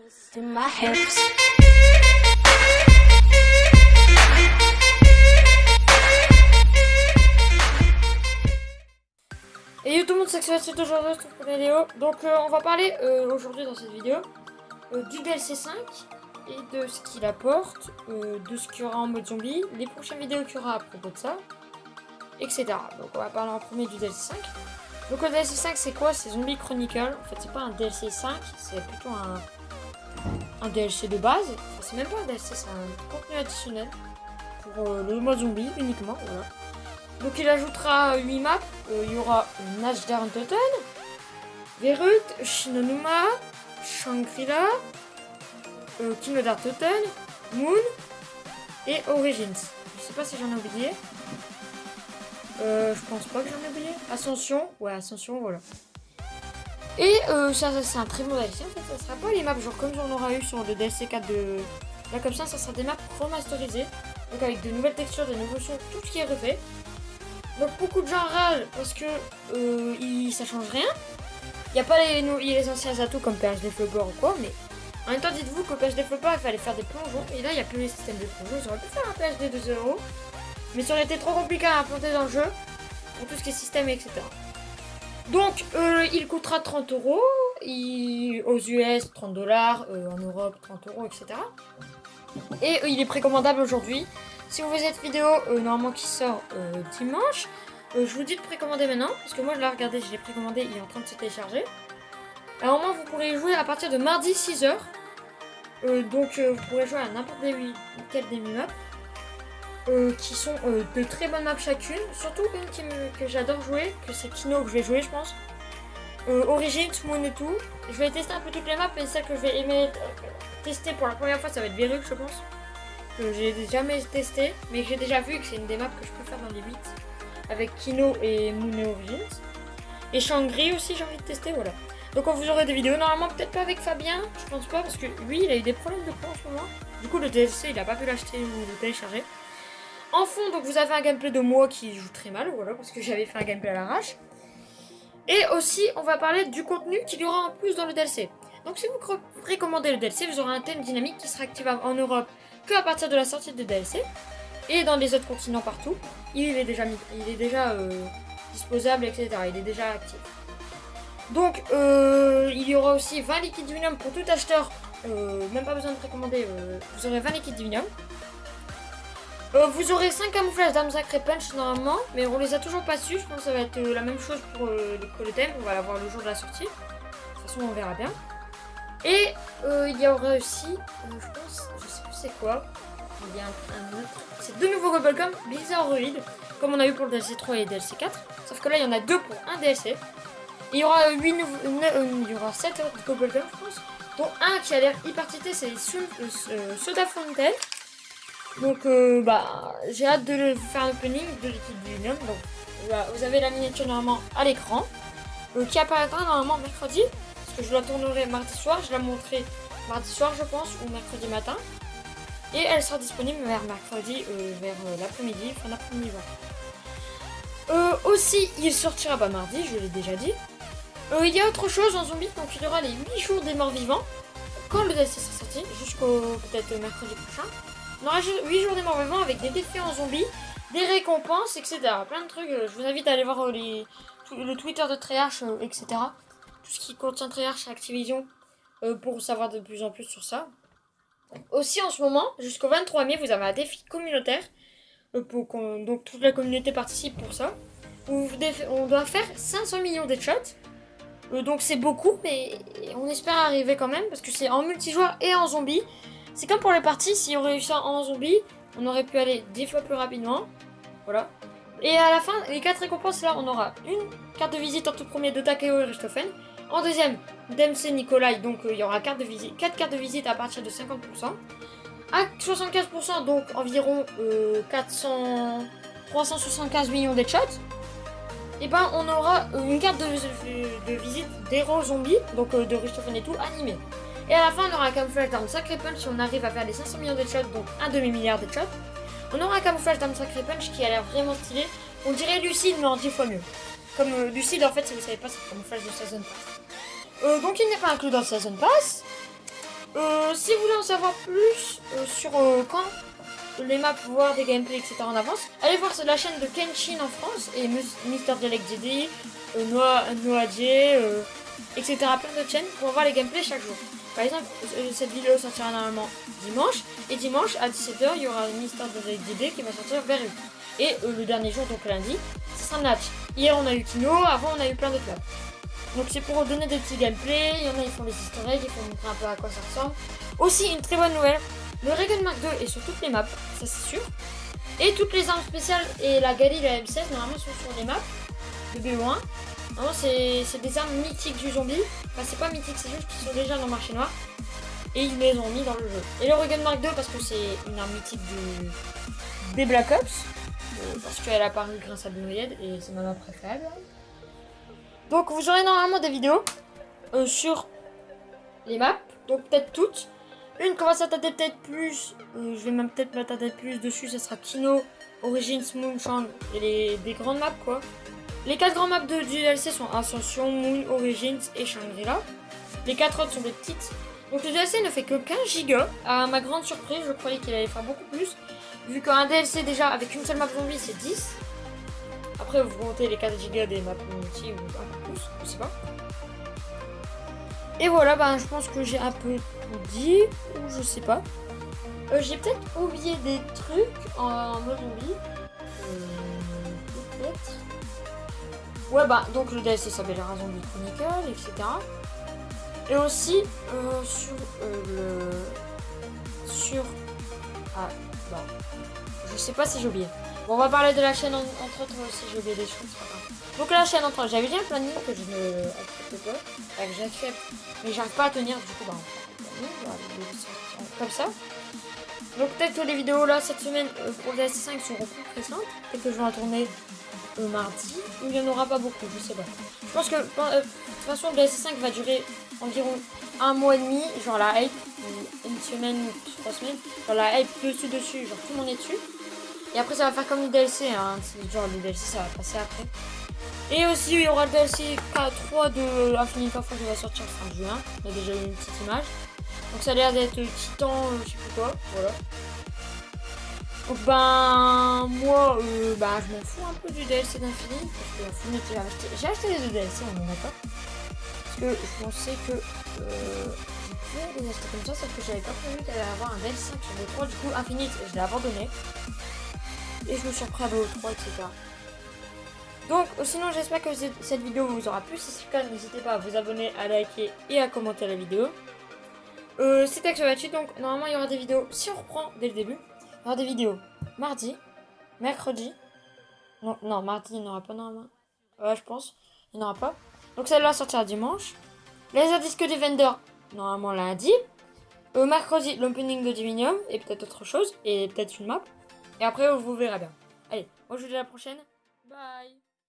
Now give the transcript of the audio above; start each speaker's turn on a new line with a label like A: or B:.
A: Et yo tout le monde, c'est aujourd'hui pour la vidéo. Donc on va parler aujourd'hui dans cette vidéo du DLC 5 et de ce qu'il apporte, de ce qu'il y aura en mode zombie, les prochaines vidéos qu'il y aura à propos de ça, etc. Donc on va parler en premier du DLC 5. Donc le DLC 5 c'est quoi? C'est Zombie Chronicle. En fait c'est pas un DLC 5, c'est plutôt un DLC de base. Enfin, c'est même pas un DLC, c'est un contenu additionnel pour le mode zombie uniquement. Voilà. Donc il ajoutera 8 maps. Il y aura Najdarntoten, Verut, Shinonuma, Shangri-La, Kinodartoten, Moon et Origins. Je sais pas si j'en ai oublié. Je pense pas que j'en ai oublié. Ascension, ouais, Ascension, voilà. Et ça c'est un très bon DLC. En fait, ça sera pas les maps genre comme on aura eu sur le DLC 4 de là comme ça sera des maps remasterisées. Donc avec de nouvelles textures, de nouveaux sons, tout ce qui est refait. Donc beaucoup de gens râlent parce que ça change rien. Il n'y a pas les anciens atouts comme PHD Flopper ou quoi, mais en même temps dites-vous qu'au PHD Flopper il fallait faire des plongeons et là il n'y a plus les systèmes de plongeons. Ils auraient pu faire un PHD 2.0, mais ça aurait été trop compliqué à implanter dans le jeu pour tout ce qui est système etc. Donc il coûtera 30 €, aux US 30 $, en Europe 30 €, etc. Et il est précommandable aujourd'hui. Si vous voyez cette vidéo normalement qui sort dimanche, je vous dis de précommander maintenant parce que moi je l'ai regardé, je l'ai précommandé, il est en train de se télécharger. Alors au moins vous pourrez y jouer à partir de mardi 6 h. Donc vous pourrez jouer à n'importe quelle des maps qui sont de très bonnes maps chacune. Surtout une que j'adore jouer, que c'est Kino que je vais jouer je pense. Origins, Moon et tout. Je vais tester un peu toutes les maps, mais celle que je vais aimer tester pour la première fois ça va être Veruk je pense. Que j'ai jamais testé, mais que j'ai déjà vu que c'est une des maps que je préfère dans les 8 avec Kino et Moon et Origins. Et Shangri aussi j'ai envie de tester, voilà. Donc on vous aurez des vidéos, normalement peut-être pas avec Fabien, je pense pas parce que lui il a eu des problèmes de plan en ce moment. Du coup le DLC il a pas pu l'acheter ou le télécharger. En fond donc vous avez un gameplay de moi qui joue très mal, voilà, parce que j'avais fait un gameplay à l'arrache. Et aussi on va parler du contenu qu'il y aura en plus dans le DLC. Donc si vous précommandez le DLC, vous aurez un thème dynamique qui sera activable en Europe que à partir de la sortie de DLC et dans les autres continents partout. Il est déjà disposable, etc. Il est déjà actif. Donc il y aura aussi 20 liquides divinium pour tout acheteur. Même pas besoin de précommander, vous aurez 20 liquides divinium. Vous aurez 5 camouflages d'armes sacrées punch normalement, mais on les a toujours pas su. Je pense que ça va être la même chose pour le thème. On va l'avoir le jour de la sortie. De toute façon on verra bien. Et il y aura aussi, je pense, je sais plus c'est quoi, il y a un autre, c'est deux nouveaux Gobblegum Blizzardroid, comme on a eu pour le DLC 3 et le DLC 4, sauf que là il y en a deux pour un DLC. Et il y aura 7 autres Gobblegum je pense, dont un qui a l'air hyper tité, c'est Soda Fountain. Donc j'ai hâte de faire l'opening de l'équipe du Lyon. Donc voilà, vous avez la miniature normalement à l'écran, qui apparaîtra normalement mercredi. Que je la tournerai mardi soir, je la montrerai mardi soir je pense, ou mercredi matin. Et elle sera disponible vers mercredi, vers l'après-midi, fin d'après-midi. Voilà. Aussi, il sortira mardi, je l'ai déjà dit. Il y a autre chose en zombie, donc il y aura les 8 jours des morts vivants. Quand le DLC sera sorti, jusqu'au peut-être mercredi prochain. On aura 8 jours des morts vivants avec des défis en zombie, des récompenses, etc. Plein de trucs, je vous invite à aller voir le Twitter de Treyarch, etc. Tout ce qui contient Treyarch et Activision pour savoir de plus en plus sur ça. Aussi en ce moment, jusqu'au 23 mai, vous avez un défi communautaire. Donc toute la communauté participe pour ça. On doit faire 500 millions d'headshots. Donc c'est beaucoup, mais on espère arriver quand même. Parce que c'est en multijoueur et en zombie. C'est comme pour les parties, si on réussit en zombie, on aurait pu aller 10 fois plus rapidement. Voilà. Et à la fin, les 4 récompenses, là, on aura une carte de visite en tout premier de Takeo et Richthofen. En deuxième, Dempsey Nikolai, donc il y aura 4 cartes de visite à partir de 50%. À 75%, donc environ 375 millions d'headshots. Et ben on aura une carte de visite d'héros zombies, donc de Richthofen et tout, animé. Et à la fin, on aura un camouflage d'armes sacrées punch si on arrive à faire les 500 millions d'headshots, donc un demi-milliard d'headshots. On aura un camouflage d'armes sacrées punch qui a l'air vraiment stylé. On dirait Lucide, mais en 10 fois mieux. Comme Lucide, en fait, si vous savez pas, c'est le camouflage de Season Pass. Donc il n'est pas inclus dans le Season Pass. Si vous voulez en savoir plus sur quand les maps, voir des gameplays, etc. en avance, allez voir la chaîne de Kenshin en France et Mister Dialect JD, Noah J, etc. Plein de chaînes pour voir les gameplays chaque jour. Par exemple, cette vidéo sortira normalement dimanche, et dimanche à 17 h il y aura Mister Dialect JD qui va sortir vers eux. Et le dernier jour, donc lundi, ce sera Natch. Hier on a eu Kino, avant on a eu plein d'autres maps. Donc c'est pour donner des petits gameplays, il y en a ils font des easter eggs, ils font montrer un peu à quoi ça ressemble. Aussi une très bonne nouvelle, le Regen Mark II est sur toutes les maps, ça c'est sûr. Et toutes les armes spéciales et la Gali et la M16 normalement sont sur les maps de BO1. Normalement c'est des armes mythiques du zombie, enfin c'est pas mythique, c'est juste qu'ils sont déjà dans le marché noir. Et ils les ont mis dans le jeu. Et le Regen Mark II parce que c'est une arme mythique des Black Ops. Parce qu'elle a apparu grâce à Benoyed et c'est ma map préférée. Donc vous aurez normalement des vidéos sur les maps, donc peut-être toutes. Une qu'on va s'attarder peut-être plus, je vais même peut-être m'attarder plus dessus, ça sera Kino, Origins, Moonshine et des grandes maps quoi. Les 4 grandes maps du DLC sont Ascension, Moon, Origins et Shangri-La. Les 4 autres sont des petites. Donc le DLC ne fait que 15 gigas. À ma grande surprise, je croyais qu'il allait faire beaucoup plus. Vu qu'un DLC déjà avec une seule map zombie c'est 10. Après vous comptez les 4 gigas des maps multi ou un peu plus, je sais pas. Et voilà, ben, je pense que j'ai un peu tout dit, ou je sais pas. J'ai peut-être oublié des trucs en mode zombie. Peut-être. Ouais, bah, donc le DLC s'appelle Zombie Chronicle, etc. Et aussi, Ah, bon. Je sais pas si j'ai oublié. Bon, on va parler de la chaîne entre autres si j'ai oublié des choses, c'est pas grave. Donc la chaîne entre autres, j'avais déjà un planning que je ne accepte pas. Enfin, que j'accepte, mais j'arrive pas à tenir, du coup, bah, on va comme ça. Donc peut-être que les vidéos là, cette semaine, pour le DS5 seront plus pressantes. Peut-être que je vais en tourner mardi, ou il n'y en aura pas beaucoup, je sais pas. Je pense que, de toute façon, le DS5 va durer environ un mois et demi, genre la hype, une semaine ou 3 semaines. Genre la hype dessus, genre tout le monde est dessus. Et après ça va faire comme les DLC, hein. Genre les DLC ça va passer après. Et aussi il y aura le DLC K3 de Infinite Warfare qui va sortir fin juin. Il y a déjà eu une petite image. Donc ça a l'air d'être Titan, je sais plus quoi, voilà. Donc ben moi je m'en fous un peu du DLC d'Infinite. Parce que Infinite j'ai acheté les deux DLC, on est d'accord. Parce que je pensais que je pouvais les acheter comme ça, sauf que j'avais pas prévu qu'il allait avoir un DLC 5 sur les 3. Du coup Infinite je l'ai abandonné. Et je me suis repris à BO3, etc. Donc sinon j'espère que cette vidéo vous aura plu. Si c'est le cas, n'hésitez pas à vous abonner, à liker et à commenter la vidéo. C'était Axel, donc normalement il y aura des vidéos, si on reprend dès le début, il y aura des vidéos mardi, mercredi, non mardi il n'y en aura pas normalement, ouais je pense, il n'y en aura pas, donc celle-là sortira dimanche, les disques des vendors normalement lundi, mercredi l'opening de Divinium et peut-être autre chose, et peut-être une map, et après vous verrez bien. Allez, moi je vous dis à la prochaine, bye.